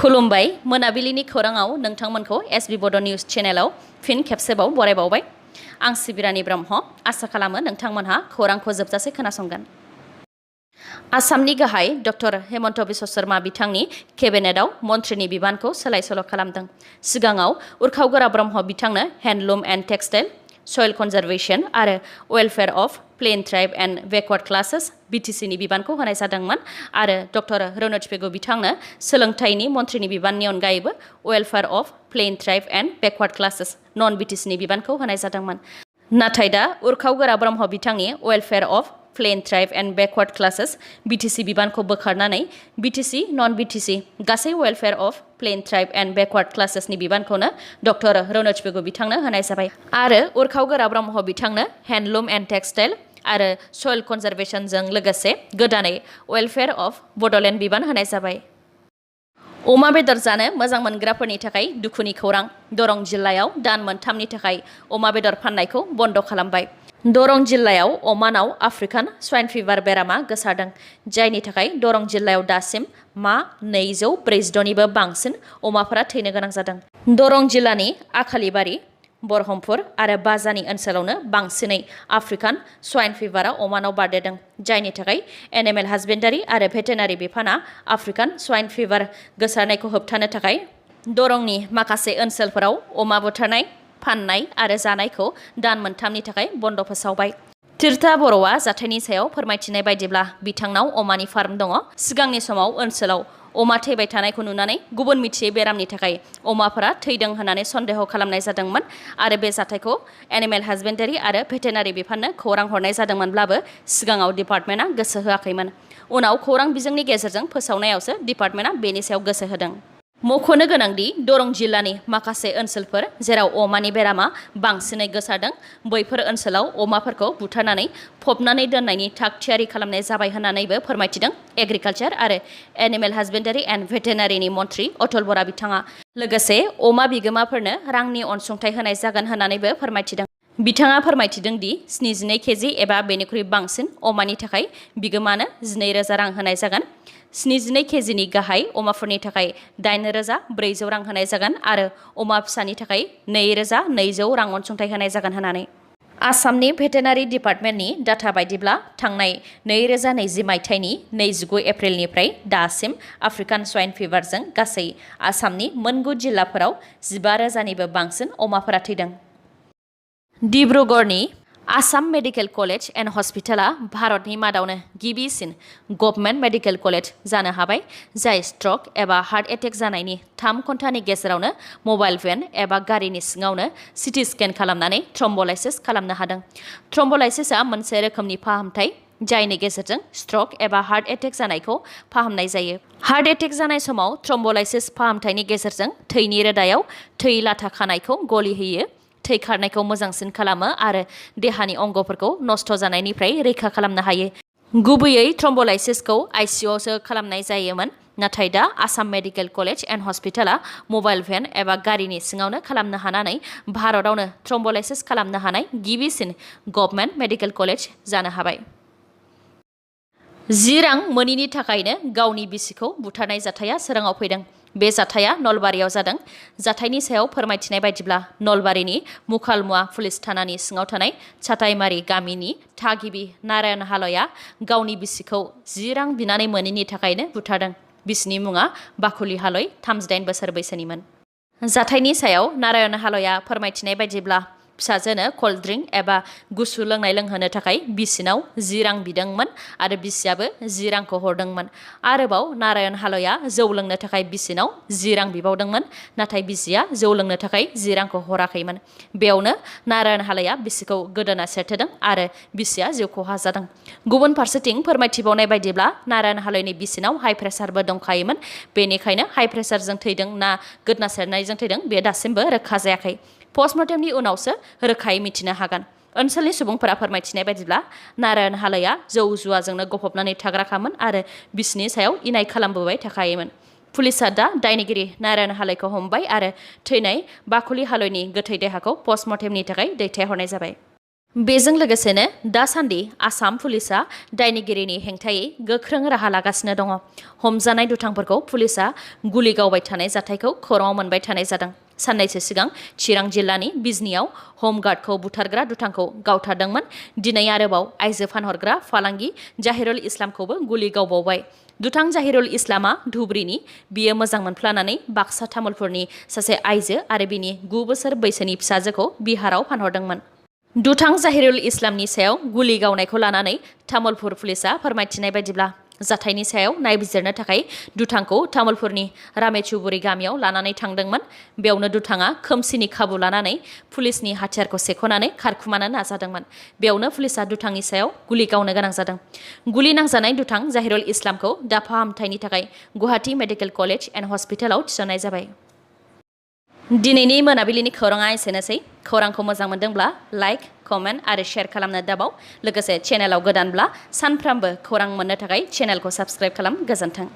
खुलुमबाय मोनाबिलिनि खौराङाव नोंथांमोनखौ sbbodonews चेनेलाव फिन खेबसेबाव बरायबावबाय। आं सिबिरानि ब्रह्म आसा खालामो नोंथांमोनहा खौरांखौ जोबजासे खोनासंगोन। आसामनि गाहाय डक्टर हेमन्त बिश्व शर्मा बिथांनि केबिनेटआव मन्थ्रिनि बिबानखौ सोलाय-सोल' खालामदों। सिगाङाव उरखावगोरा ब्रह्म बिथांनो handloom and textile, soil conservation आरो welfare of plain tribe and backward classes BTCनि बिबानखौ होनाय जादोंमोन आरो डक्टर रनोज बिथांनो सोलोंथाइनि मन्थ्रिनि बिबाननि अनगायैबो welfare of plain tribe and backward classes नन BTCनि बिबानखौ होनाय जादोंमोन। नाथाय दा उरखावगोरा ब्रह्म बिथांनि welfare of plain tribe and backward classes BTC बिबानखौ बोखारनानै BTC नन BTC गासै welfare of plain tribe and backward क्लासेसनि बिबानखौनो डक्टर रनोज बिथांनो होनाय जाबाय आरो उरखावगोरा ब्रह्म बिथांनो हेन्डलुम एन्ड टेक्सटाइल आरो सयल कनजारभेशनजों लोगोसे गोदानै वेलफेयार अफ बडोलेण्ड बिबान होनाय जाबाय। अमा बेदर जानो मोजां मोनग्राफोरनि थाखाय दुखुनि खौरां। दरं जिल्लायाव दान मोनथामनि थाखाय अमा बेदर फाननायखौ बन्द खालामबाय। दरं जिल्लायाव अमानाव आफ्रिकान स्वाइन फिभार बेरामा गोसारदों, जायनि थाखाय दरं जिल्लायाव दासिम 246निबो बांसिन अमाफोरा थैनो गोनां जादों। दरं जिल्लानि आखालिबारि, बरहमपुर आरो बाजानि ओनसोलावनो बांसिनै आफ्रिकान स्वाइन फिभारा अमानाव बारदेरदों, जायनि थाखाय एनिमेल हासबेन्डारि आरो भेटेनारि बिफाना आफ्रिकान स्वाइन फिभार गोसारनायखौ होबथानो थाखाय दरंनि माखासे ओनसोलफोराव अमा बुथारनाय, फाननाय आरो जानायखौ दान मोनथामनि थाखाय बन्द फोसावबाय। तीर्था बर'आ जाथायनि सायाव फोरमायथिनाय बायदिब्ला बिथांनाव अमानि फार्म दङ। सिगांनि समाव ओनसोलाव अमा थैबाय थानायखौ नुनानै गुबुन मिथियै बेरामनि थाखाय अमाफोरा थैदों होननानै सन्देह खालामनाय जादोंमोन आरो बे जाथायखौ एनिमेल हासबेन्डारि आरो भेटेनारि बिफाननो खौरां हरनाय जादोंमोनब्लाबो सिगाङाव डिपार्टमेन्टआ गोसो होआखैमोन। उनाव खौरां बिजोंनि गेजेरजों फोसावनायावसो डिपार्टमेन्टआ बेनि सायाव गोसो होदों। मख'नो गोनांदि दरं जिल्लानि माखासे ओनसोलफोर जेराव अमानि बेरामा बांसिनै गोसारदों, बैफोर ओनसोलाव अमाफोरखौ बुथारनानै फबनानै दोननायनि थाग थियारि खालामनाय जाबाय होननानैबो फोरमायथिदों एग्रिकालचार आरो एनिमेल हासबेन्डारि एन्ड भेटेनारिनि मन्थ्रि अटल बरा बिथाङा। लोगोसे अमा बिगोमाफोरनो रांनि अनसुंथाइ होनाय जागोन होननानैबो फोरमायथिदों। बिथाङा फोरमायथिदों दि 72 केजि एबा बेनिख्रुइ बांसिन अमानि थाखाय बिगोमानो 12,000 रां होनाय जागोन। 72 केजिनि गाहाय अमाफोरनि थाखाय 8,400 रां होनाय जागोन आरो अमा फिसानि थाखाय 2,200 रां अनसुंथाइ होनाय जागोन होननानै। आसामनि भेटेनारि डिपार्टमेन्टनि डाटा बायदिब्ला थांनाय 2020 मायथाइनि 29 एप्रिलनिफ्राय दासिम आफ्रिकान स्वाइन फिभारजों गासै आसामनि मोनगु जिल्लाफोराव 15,000निबो बांसिन अमाफोरा थैदों। डिब्रुगड़नि आसाम मेडिकेल कलेज एन्ड हस्पिटाला भारतनि मादावनो गिबिसिन गभर्नमेन्ट मेडिकेल कलेज जानो हाबाय, जाय स्ट्रक एबा हार्ट एटेक जानायनि 3 घन्टानि गेजेरावनो मबाइल भेन एबा गारिनि सिङावनो CT स्केन खालामनानै थ्रम्बलाइसिस खालामनो हादों। थ्रम्बलाइसिसआ मोनसे रोखोमनि फाहामथाय जायनि गेजेरजों स्ट्रक एबा हार्ट एटेक जानायखौ फाहामनाय जायो। हार्ट एटेक जानाय समाव थ्रम्बलाइसिस फाहामथायनि गेजेरजों थैनि रोदायाव थै लाथा खानायखौ गलिहोयो, थै खारनायखौ मोजांसिन खालामो आरो देहानि अंगफोरखौ नस्थ जानायनिफ्राय रैखा खालामनो हायो। गुबैयै थ्रम्बलाइसिसखौ ICUआवसो खालामनाय जायोमोन, नाथाय दा आसाम मेडिकेल कलेज एन्ड हस्पिटाला मबाइल भेन एबा गारिनि सिङावनो खालामनो हानानै भारतआवनो थ्रम्बलाइसिस खालामनो हानाय गिबिसिन गभर्नमेन्ट मेडिकेल कलेज जानो हाबाय। 10 रां मोनिनि थाखायनो गावनि बिसिखौ बुथारनाय जाथाया सोराङाव फैदों। बे जाथाया नलबारियाव जादों। जाथायनि सायाव फोरमायथिनाय बायदिब्ला नलबारिनि मुखालमुवा पुलिस थानानि सिङाव थानाय चाटाइमारि गामिनि थागिबि नारायण हालयआ गावनि बिसिखौ 10 रां बिनानै मोनिनि थाखायनो बुथारदों। बिसिनि मुङा बाकुलि हालय, 38 बोसोर बैसोनिमोन। जाथायनि सायाव नारायण हालयआ फोरमायथिनाय बायदिब्ला फिसाजोनो कल्ड ड्रिंक एबा गुसु लोंनाय लोंहोनो थाखाय बिसिनाव 10 रां बिदोंमोन आरो बिसियाबो 10 रांखौ हरदोंमोन। आरोबाव नारायण हालयआ जौ लोंनो थाखाय बिसिनाव 10 रां बिबावदोंमोन, नाथाय बिसिया जौ लोंनो थाखाय 10 रांखौ हराखैमोन। बेयावनो नारायण हालयआ बिसिखौ गोदोना सेरथेदों आरो बिसिया जिउ खहा जादों। गुबुन फारसेथिं फोरमायथिबावनाय बायदिब्ला नारायण हालयनि बिसिनाव हाइ प्रेसारबो दंखायोमोन, बेनिखायनो हाइ प्रेसारजों थैदों ना गोदना सेरनायजों थैदों बे दासिमबो रोखा जायाखै। पस्टमर्टेमनि उनावसो रोखायै मिथिनो हागोन। ओनसोलनि सुबुंफोरा फोरमायथिनाय बायदिब्ला नारायण हालयआ जौ जुवाजोंनो गफबनानै थाग्राखामोन आरो बिसिनि सायाव इनाय खालामबोबाय थाखायोमोन। पुलिसआ दा दायनिगिरि नारायण हालयखौ हमबाय आरो थैनाय बाकुलि हालयनि गोथै देहाखौ पस्टमर्टेमनि थाखाय दैथायहरनाय जाबाय। बेजों लोगोसेनो दासान्दि आसाम पुलिसा दायनिगिरिनि हेंथायै गोख्रों राहा लागासिनो दङ। हमजानाय दुथांफोरखौ पुलिसा गुलि गावबाय थानाय जाथायखौ खौराङाव मोनबाय थानाय जादों। साननैसो सिगां चिरां जिल्लानि बिजनीआव हमगार्डखौ बुथारग्रा दुथांखौ गावथारदोंमोन। दिनै आरोबाव आइजो फानहरग्रा फालांगि जाहिरुल इस्लामखौबो गुलि गावबावबाय। दुथां जाहिरुल इस्लामा धुबुरीनि, बियो मोजां मोनफ्लानानै बाक्सा तामुलपुरनि सासे आइजो आरो बिनि 9 बोसोर बैसोनि फिसाजोखौ बिहाराव फानहरदोंमोन। दुथां जाहिरुल इस्लामनि सायाव गुलि गावनायखौ लानानै तामुलपुर पुलिसा फोरमायथिनाय बायदिब्ला जाथायनि सायाव नायबिजिरनो थाखाय दुथांखौ तामुलपुरनि रामेचुबुरी गामियाव लानानै थांदोंमोन। बेयावनो दुथाङा खोमसिनि खाबु लानानै पुलिसनि हाथियारखौ सेख'नानै खारखुमानो नाजादोंमोन। बेयावनो पुलिसा दुथांनि सायाव गुलि गावनो गोनां जादों। गुलि नांजानाय दुथां जाहिरुल इस्लामखौ दा फाहामथायनि थाखाय गुवाहाटी मेडिकेल कलेज एन्ड हस्पिटालाव थिसननाय जाबाय। दिनैनि मोनाबिलिनि खौराङा एसेनोसै। खौरांखौ मोजां मोनदोंब्ला लाइक, कमेन्ट आरो शेयार खालामनो दाबाव। लोगोसे चेनेलाव गोदानब्ला सानफ्रामबो खौरां मोननो थाखाय चेनेलखौ साबस्क्राइब खालाम। गोजोन्थों।